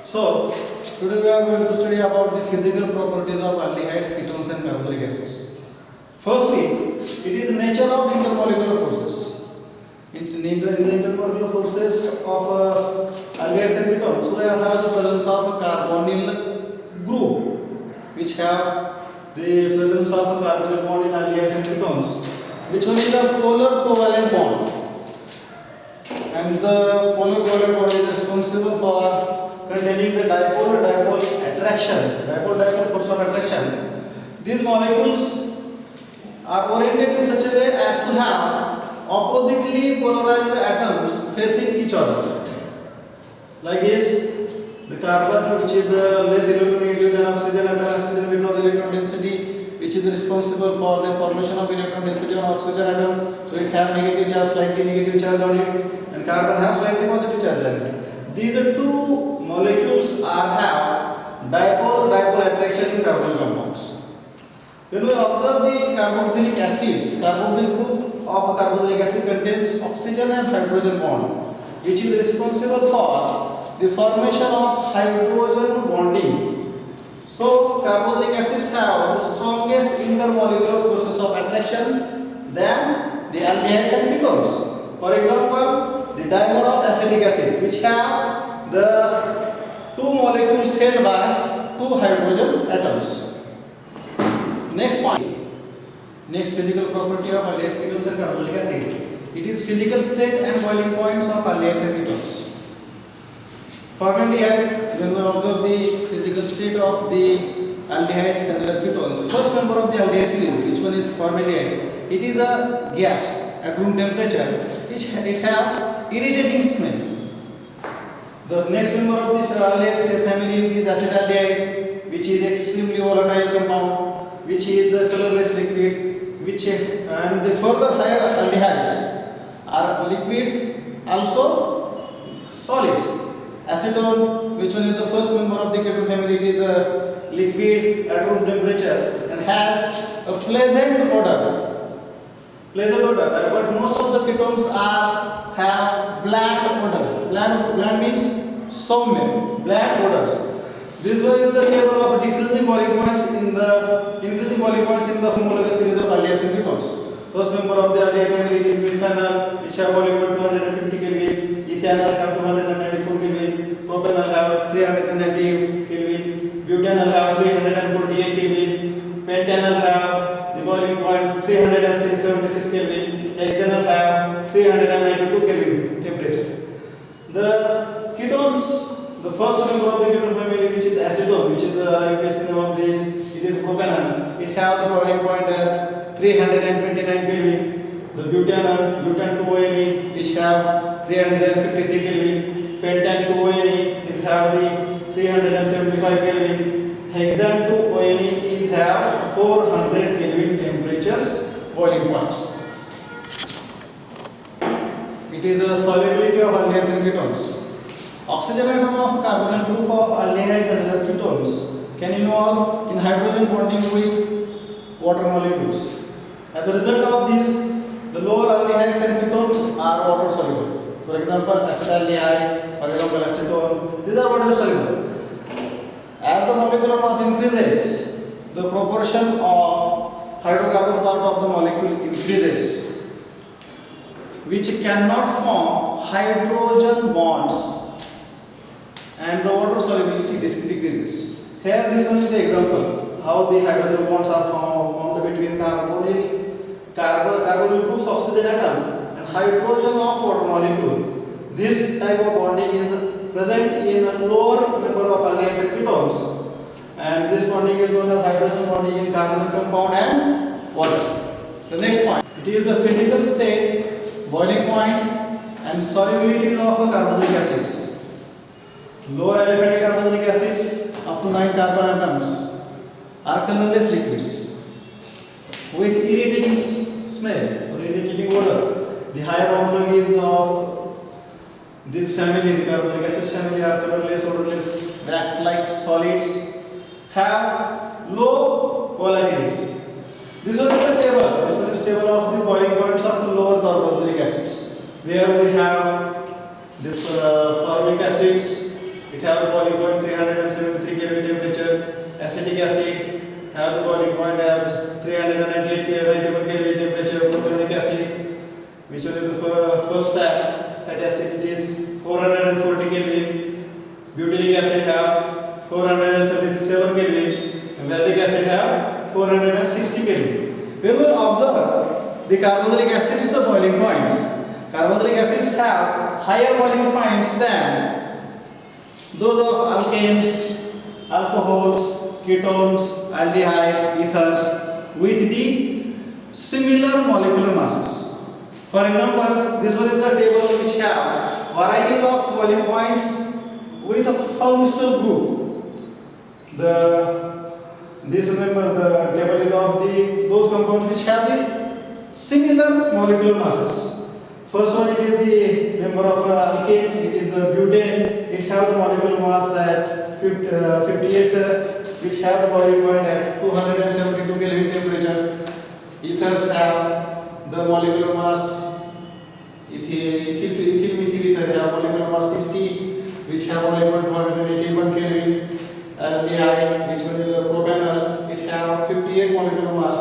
So, today we are going to study about the physical properties of aldehydes, ketones and carbonic acids. Firstly, it is nature of intermolecular forces. In the intermolecular forces of aldehydes and ketones, we have the presence of a carbonyl group, which have the presence of a carbonyl bond in aldehydes and ketones, which one is a polar covalent bond. And the polar covalent bond is responsible for containing the dipole attraction, dipole force of attraction. These molecules are oriented in such a way as to have oppositely polarized atoms facing each other. Like this, the carbon, which is less electronegative than oxygen, and oxygen with no electron density, which is responsible for the formation of electron density on oxygen atom. So it have negative charge, slightly negative charge on it, and carbon has slightly positive charge on it. These are two molecules have dipole attraction in carbonyl compounds. When we observe the carboxylic acids, carboxyl group of a carboxylic acid contains oxygen and hydrogen bond, which is responsible for the formation of hydrogen bonding. So carboxylic acids have the strongest intermolecular forces of attraction than the aldehydes and ketones. For example, the dimer of acetic acid, which have the two molecules held by two hydrogen atoms. Next point. Next physical property of aldehydes, ketones and carbonic acid. It is physical state and boiling points of aldehydes and ketones. Formaldehyde, when we observe the physical state of the aldehydes and ketones. First member of the aldehyde series, which one is formaldehyde? It is a gas at room temperature, which it have irritating smell. The next member of the aldehydes family is acetaldehyde, which is extremely volatile compound, which is a colorless liquid, and the further higher aldehydes are liquids, also solids. Acetone, which one is the first member of the ketone family, it is a liquid at room temperature and has a pleasant odor. But most of the ketones have bland odors. Bland means sour, bland odors. This one is the table of decreasing boiling points in the increasing boiling points in the homologous series of aldehydes and ketones. First member of the aldehyde family is methanol, which have boiling point 250 Kelvin. Ethanol have 294 Kelvin. Propanol have 390 Kelvin. Butanol have 348 Kelvin. Pentanol have the boiling point 376 Kelvin. Hexanol have 392 Kelvin temperature. The ketones, the first member of the ketone family, which is acetone, which is UPSC name of this, it is propanol. It have the boiling point at 329 Kelvin. The butan 2ONE, which have 353 Kelvin. Pentan 2ONE is have the 375 Kelvin. Hexane 2ONE is have 400 Kelvin temperatures boiling points. It is the solubility of aldehydes and ketones. Oxygen atom of carbonyl group of aldehydes and ketones can involve in hydrogen bonding with water molecules. As a result of this, the lower aldehydes and ketones are water soluble. For example, acetaldehyde, for example, acetone, these are water soluble. As the molecular mass increases, the proportion of hydrocarbon part of the molecule increases, which cannot form hydrogen bonds, and the water solubility decreases. Here, this one is the example how the hydrogen bonds are formed between carbonyl groups oxygen atom and hydrogen of water molecule. This type of bonding is present in a lower member of aldehydes and ketones, and this bonding is known as hydrogen bonding in carbonyl compound and water. The next point, it is the physical state, boiling points and solubility of carbonic acids. Lower aliphatic carbonic acids up to 9 carbon atoms are colorless liquids with irritating smell or irritating odor. The higher homologies of this family, the carbonic acids family, are colorless, odorless, wax-like solids, have low volatility. This one is the table. This one is table of the boiling points of lower carboxylic acids, where we have the formic acids, it have the boiling point 373 Kelvin temperature. Acetic acid have the boiling point at 398 91 Kelvin temperature. Propionic acid, which is the first fact, that acid is 440 Kelvin. Butyric acid have 437 Kelvin. And valeric acid have 460 Kelvin. We will observe the carbonylic acids boiling points. Carbonylic acids have higher boiling points than those of alkanes, alcohols, ketones, aldehydes, ethers with the similar molecular masses. For example, this one is the table which have varieties of boiling points with a functional group. This remember the table is of those compounds which have the similar molecular masses. First one, it is the member of alkane, it is butane. It has the molecular mass at 58, which have the boiling point at 272 Kelvin temperature. Ethers have the molecular mass, ethyl methyl ether have molecular mass 60, which have boiling point 181 Kelvin. Aldehyde, which one is propanol, it have 58 molecular mass,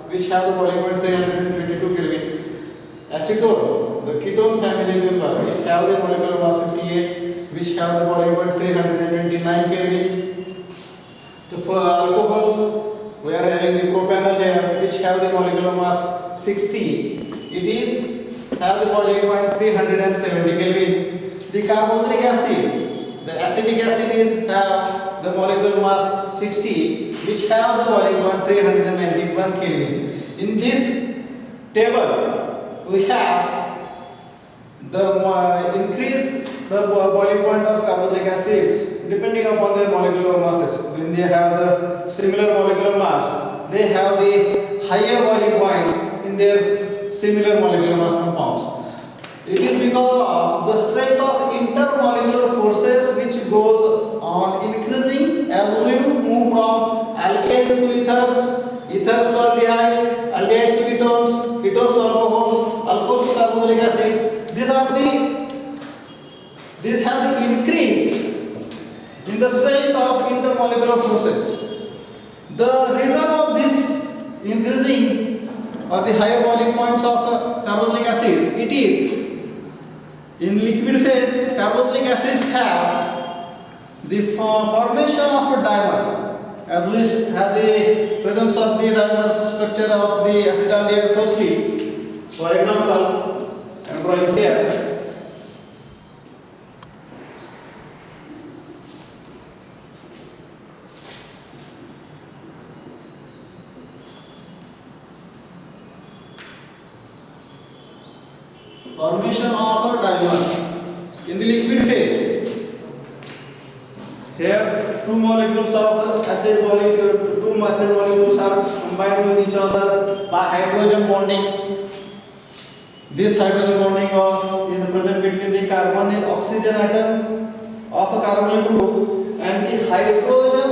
which have the boiling point 322 Kelvin. Acetone, the ketone family member, it have the molecular mass 58, which have the boiling point 329 Kelvin. For alcohols, we are having the propanol here, which have the molecular mass 60. It is have the boiling point 370 Kelvin. The carboxylic acid, the acetic acid is have the molecular mass 60, which have the boiling point 391 Kelvin. In this table, we have the increase the boiling point of carboxylic acids depending upon their molecular masses. When they have the similar molecular mass, they have the higher boiling points in their similar molecular mass compounds. It is because of the strength of intermolecular forces which goes on increasing as we move from alkane to ethers, ethers to aldehydes, aldehydes to ketones, ketones to alcohols, alcohols to carboxylic acids. This has increased in the strength of intermolecular forces. The reason of this increasing or the higher boiling points of carboxylic acid, it is in liquid phase, carboxylic acids have the formation of a dimer, as well as have the presence of the dimer structure of the acetaldehyde. Firstly, for example, I am drawing here. Formation of a dimer in the liquid phase. Here, two acid molecules are combined with each other by hydrogen bonding. This hydrogen bonding is present between the carbon and oxygen atom of a carbonyl group and the hydrogen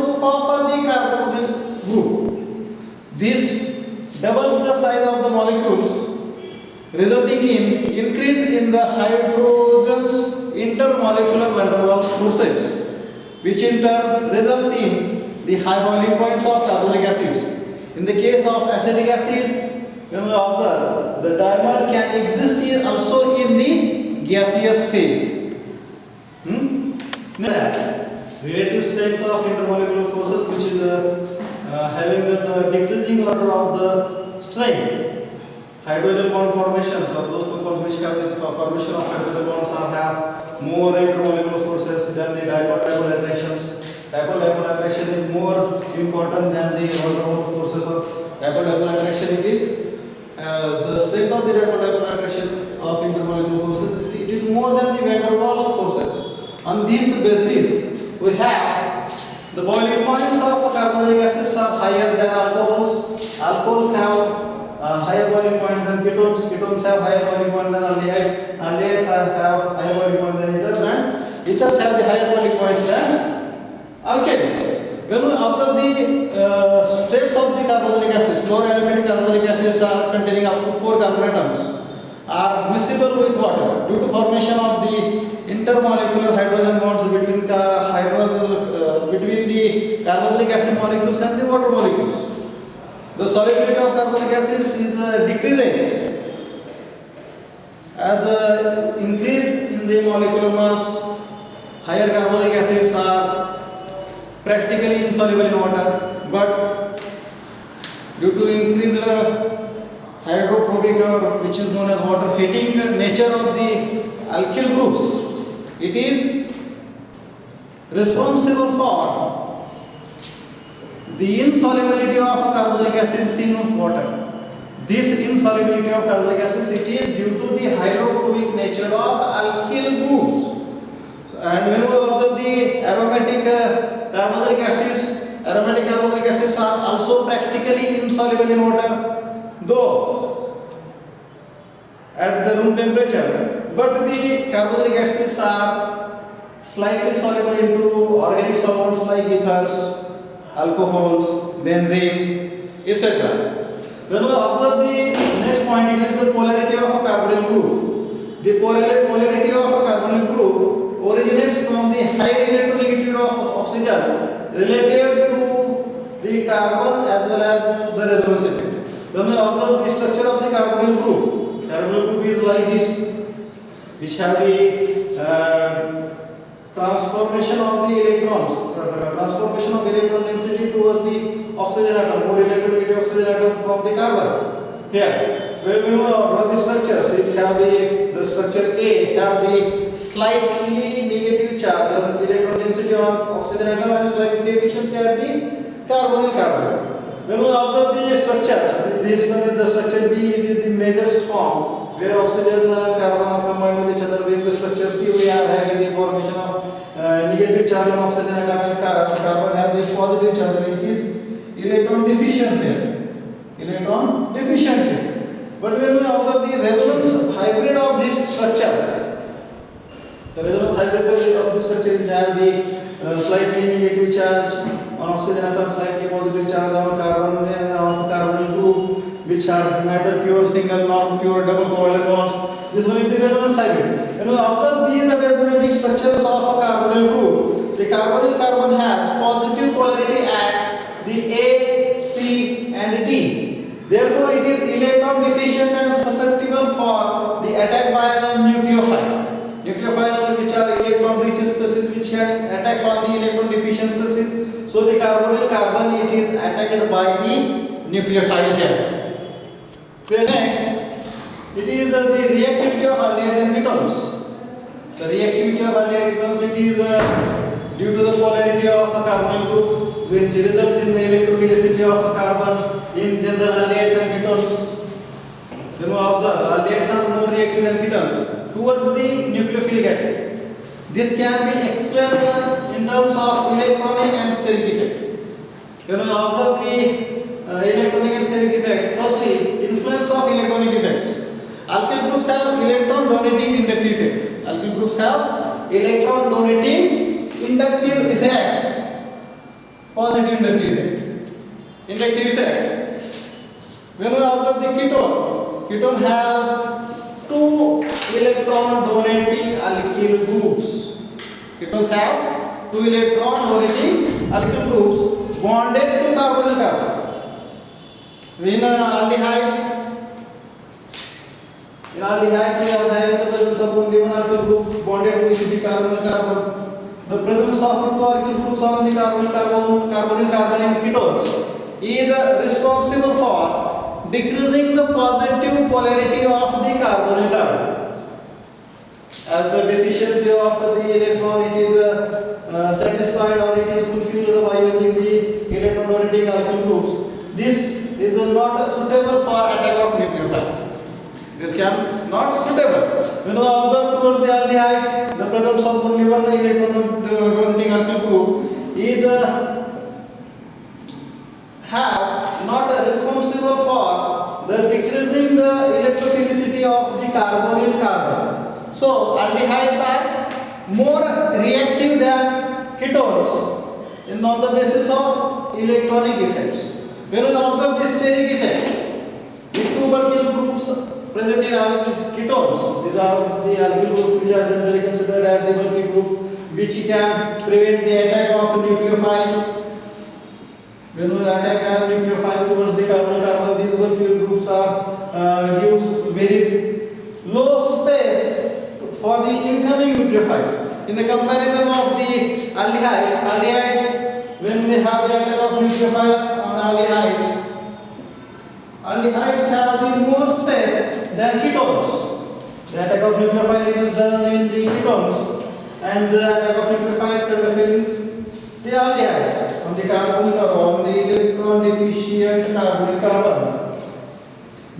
group of the carboxyl group. This doubles the size of the molecules, resulting in increase in the hydrogen's intermolecular van der Waals forces, which in turn results in the high boiling points of carboxylic acids. In the case of acetic acid, when we observe, the dimer can exist also in the gaseous phase. Relative strength of intermolecular forces, which is having the decreasing order of the strength. Hydrogen bond formations, or those compounds which have the formation of hydrogen bonds have more intermolecular forces than the dipole-dipole attractions. Dipole-dipole attraction is more important than the van der Waals forces of dipole-dipole attraction. It is the strength of the dipole-dipole attraction of intermolecular forces. It is more than the van der Waals forces. On this basis, we have the boiling points of carboxylic acids are higher than alcohols. Alcohols have higher boiling point than ketones. Ketones have higher boiling point than aldehydes. Aldehydes have higher boiling point than ethers, and ethers have the higher boiling points than alkanes. When we observe the states of the carboxylic acids, lower aromatic carboxylic acids are containing up to 4 carbon atoms, are miscible with water due to formation of the intermolecular hydrogen bonds between between the carbonic acid molecules and the water molecules. The solubility of carbonic acids is decreases as increase in the molecular mass. Higher carbonic acids are practically insoluble in water, but due to increased hydrophobic or which is known as water heating nature of the alkyl groups, it is responsible for the insolubility of carbonic acids in water. This insolubility of carbonic acids, it is due to the hydrophobic nature of alkyl groups. And when we observe the aromatic carbonic acids are also practically insoluble in water, though at the room temperature, but the carbonic acids are slightly soluble into organic solvents like ethers, alcohols, benzenes, etc. When we observe the next point, it is the polarity of a carbonyl group. The polarity of a carbonyl group originates from the high electronegativity of oxygen relative to the carbon as well as the resonance effect. When we observe the structure of the carbonyl group is like this, which have the transformation of the electrons, transformation of electron density towards the oxygen atom, or electronegative oxygen atom from the carbon. Here, when we draw the structures, it have the structure A have the slightly negative charge or electron density on oxygen atom and slightly deficiency at the carbon. When we observe the structures, this one is the structure B, it is the measures form where oxygen and carbon are combined with each other. With the structure C, we are having the formation of negative charge on oxygen atom and carbon has this positive charge. It is electron deficiency. But when we observe the resonance hybrid of this structure, the resonance hybrid of this structure will have the slightly negative charge on oxygen atom, slightly positive charge on carbon of carbonyl group, which are neither pure single nor pure double covalent bonds. This one is the resonance hybrid. When we observe these resonating structures of a carbonyl group, the carbonyl carbon has positive polarity at the A, C, and D. Therefore, it is electron deficient and susceptible for the attack by the nucleophile. Nucleophile, which are electron rich species, which can attack on the electron deficient species. So, the carbonyl carbon, it is attacked by the nucleophile here. Next, it is the reactivity of aldehydes and ketones. The reactivity of aldehyde ketones, it is due to the polarity of a carbonyl group, which results in the electrophilicity of a carbon in general aldehydes and ketones. Then we observe aldehydes are more reactive than ketones towards the nucleophilic atom. This can be explained in terms of electronic and steric effect. When we observe the electronic and steric effect, firstly, influence of electronic effects. Alkyl groups have electron donating inductive effect. Alkyl groups have electron donating inductive effects. Positive inductive effect. Inductive effect. When we observe the ketone has two electron donating alkyl groups. Ketones have two electron donating alkyl groups bonded to carbonyl carbon. In aldehydes, we are having the presence of only one alkyl group bonded with the carbonyl carbon. The presence of two alkyl groups on the carbonyl carbon in ketones is responsible for decreasing the positive polarity of the carbonyl carbon. As the deficiency of the electron, it is satisfied or it is fulfilled by using the electron donating alkyl groups. This is not suitable for attack of nucleophile. This can not suitable. When we observe towards the aldehydes, the presence of only one electron donating alkyl group is have not responsible for the decreasing the electrophilicity of the carbonyl carbon. So aldehydes are more reactive than ketones on the basis of electronic effects. When we observe this steric effect, the two alkyl groups present in ketones. These are the alkyl groups which are generally considered as the bulky groups, which can prevent the attack of nucleophile. When we attack a nucleophile towards the carbon, these bulky groups are gives very low space for the incoming nucleophile. In the comparison of the aldehydes, when we have the attack of nucleophile on aldehydes have the more space than ketones. The attack of nucleophile is done in the ketones, and the attack of nucleophile conducted in the aldehydes on the carbonyl carbon, on the electron deficient carbonyl carbon.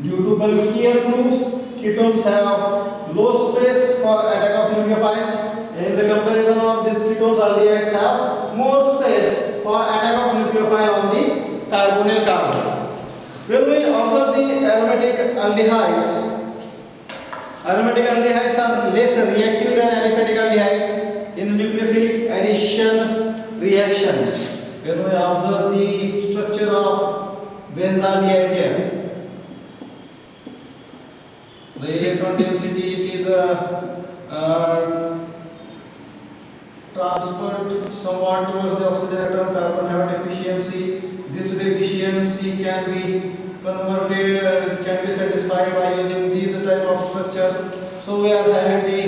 Due to bulkier groups, ketones have low space for attack of nucleophile. In the comparison of these ketones, aldehydes have more space for attack of nucleophile on the carbonyl carbon. When we observe the aromatic aldehydes are less reactive than aliphatic aldehydes in nucleophilic addition reactions. When we observe the structure of benzaldehyde here, the electron density it is transferred somewhat towards the oxygen atom. Carbon have deficiency. This deficiency can be converted, can be satisfied by using these type of structures. So we are having the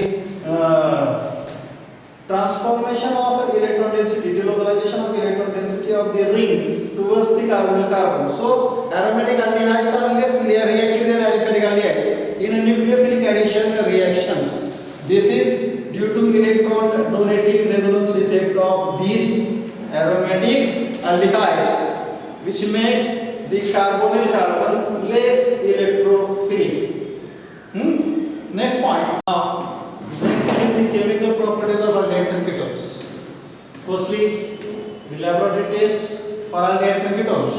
transformation of electron density, delocalization of electron density of the ring towards the carbonyl carbon. So aromatic aldehydes are less reactive than aliphatic aldehydes in nucleophilic addition reactions. This is due to electron donating resonance effect of these aromatic aldehydes, which makes the carbonyl carbon less electrophilic. Next point. Now, next is the chemical properties of aldehydes and ketones. Firstly, the laboratory tests for aldehydes and ketones.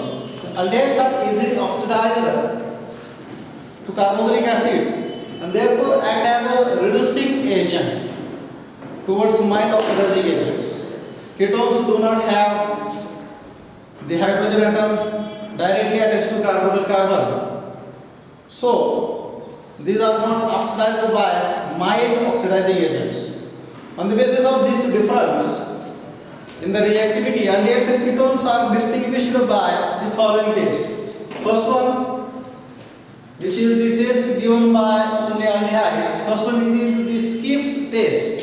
Aldehydes are easily oxidizable to carboxylic acids and therefore act as a reducing agent towards mild oxidizing agents. Ketones do not have the hydrogen atom directly attached to carbonyl carbon. So, these are not oxidized by mild oxidizing agents. On the basis of this difference in the reactivity, aldehydes and ketones are distinguished by the following test. First one, which is the test given by only aldehydes. First one is the Skiff's test,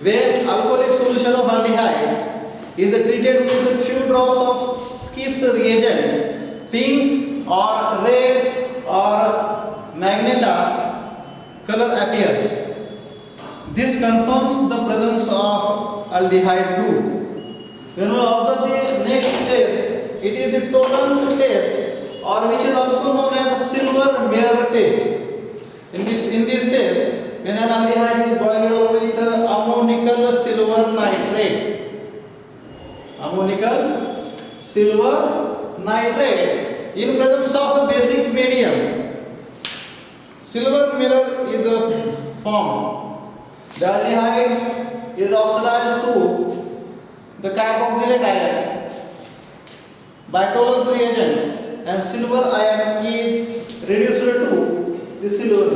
where alcoholic solution of aldehyde is treated with a few drops of Skiff's reagent, pink or red or magenta color appears. This confirms the presence of aldehyde group. When we observe the next test, it is the Tollens test, or which is also known as the silver mirror test. In this test, when an aldehyde is boiled with ammonical silver nitrate, in presence of the basic medium, silver mirror is formed. The aldehydes is oxidized to the carboxylate ion by Tollens reagent, and silver ion is reduced to the silver.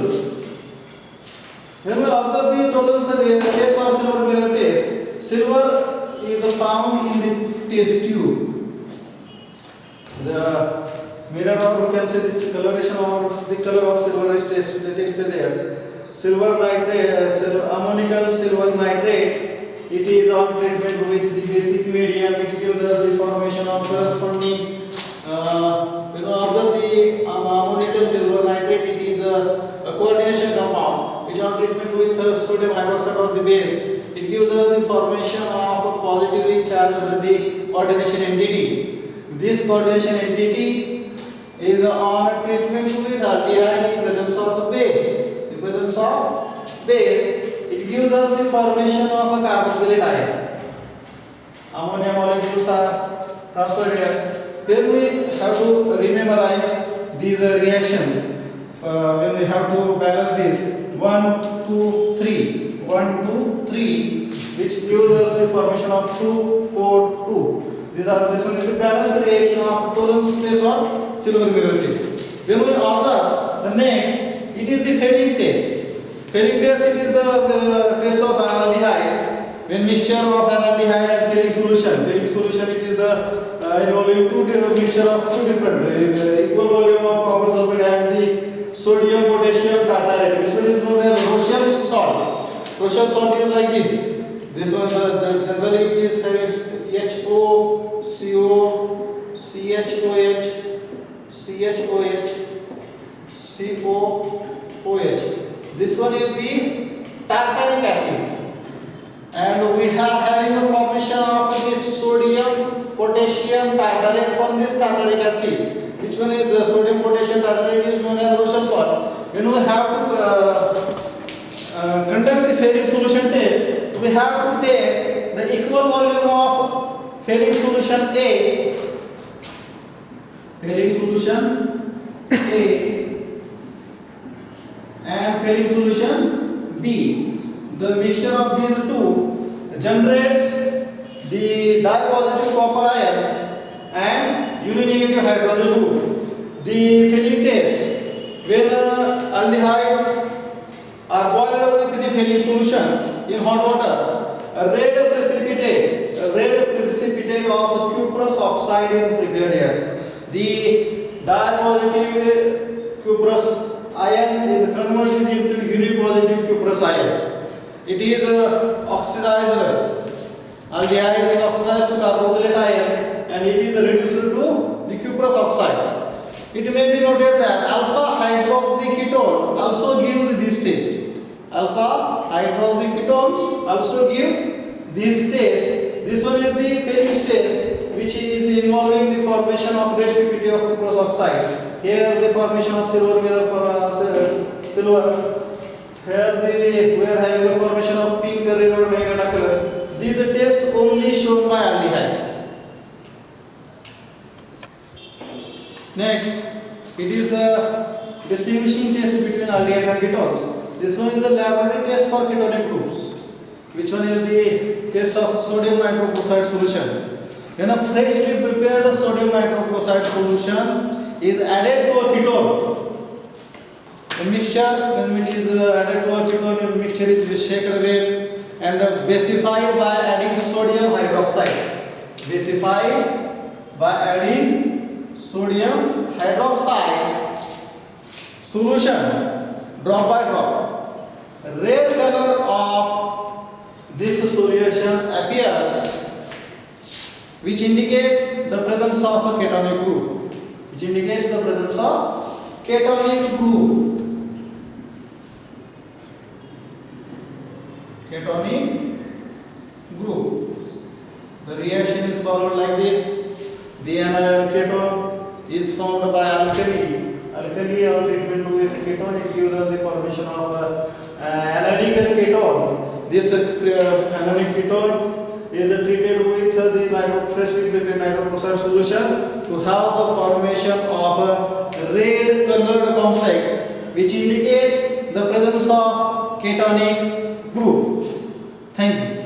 When we observe the Tollens test or silver mirror test, silver is found in the test tube. The mirror, or you can say this coloration or the color of silver is displayed there. Silver nitrate, ammonical silver nitrate, it is on treatment with the basic medium. It gives us the formation of corresponding. Observe the ammonical silver nitrate, it is a coordination compound which on treatment with sodium hydroxide or the base, it gives us the formation of a positively charged the coordination entity. This coordination entity is on treatment with aldehyde in presence of the base. In presence of base, it gives us the formation of a carboxylate ion. Ammonia molecules are transferred here. Then we have to rememorize these reactions. When we have to balance this 1, 2, 3, 1, 2, 3, which gives us the formation of 2, 4, 2. This one is the balanced reaction of Tollens test or silver mirror test. When we observe the next, it is the failing test. Failing test, it is the test of aldehydes. When mixture of an aldehyde and failing solution. Failing solution, it is the involving mixture of two different equal volume of copper sulfate and the sodium potassium tartarate. This one is known as Rochelle salt. Rochelle salt is like this. This one generally it is having HOCO, CHOH, CHOH, COOH. This one is the tartaric acid. And we are having the formation of this sodium potassium tartarate from this tartaric acid. Which one is the sodium potassium tartarate is known as Rochelle salt. When we have to conduct the failing solution test, we have to take the equal volume of failing solution A, and failing solution B. The mixture of these two generates the di-positive copper ion and uni-negative hydrogen group. The failing test, when aldehydes are boiled with the failing solution in hot water, a red precipitate of cuprous oxide is prepared here. The di-positive cuprous ion is converted into uni-positive cuprous ion. It is oxidized. Aldehyde is oxidized to carboxylate ion and it is reduced to the cuprous oxide. It may be noted that alpha hydroxyketone also gives this taste. Alpha hydroxyketones also gives this taste. This one is the failing test, which is involving the formation of red PPT of cuprous oxide. Here the formation of silver mirror for silver. Here we are having the formation of pink, red or magenta colors. These are tests only shown by aldehydes. Next, it is the distinguishing test between aldehydes and ketones. This one is the laboratory test for ketonic groups. Which one is the test of sodium nitroprusside solution? When a freshly prepared sodium nitroprusside solution is added to a ketone, the mixture, when it is added to a ketone, the mixture is shaken well and basified by adding sodium hydroxide. Basified by adding sodium hydroxide solution, drop by drop. Red color of this solution appears, which indicates the presence of a ketonic group. Which indicates the presence of ketonic group. Ketonic group. The reaction is followed like this. The anion ketone is formed by alkali. Alkali or treatment with ketone, it gives us the formation of anionic ketone. This anionic ketone is treated with the freshly treated nitroprusside solution to have the formation of a red colored complex, which indicates the presence of ketonic group. Thank you.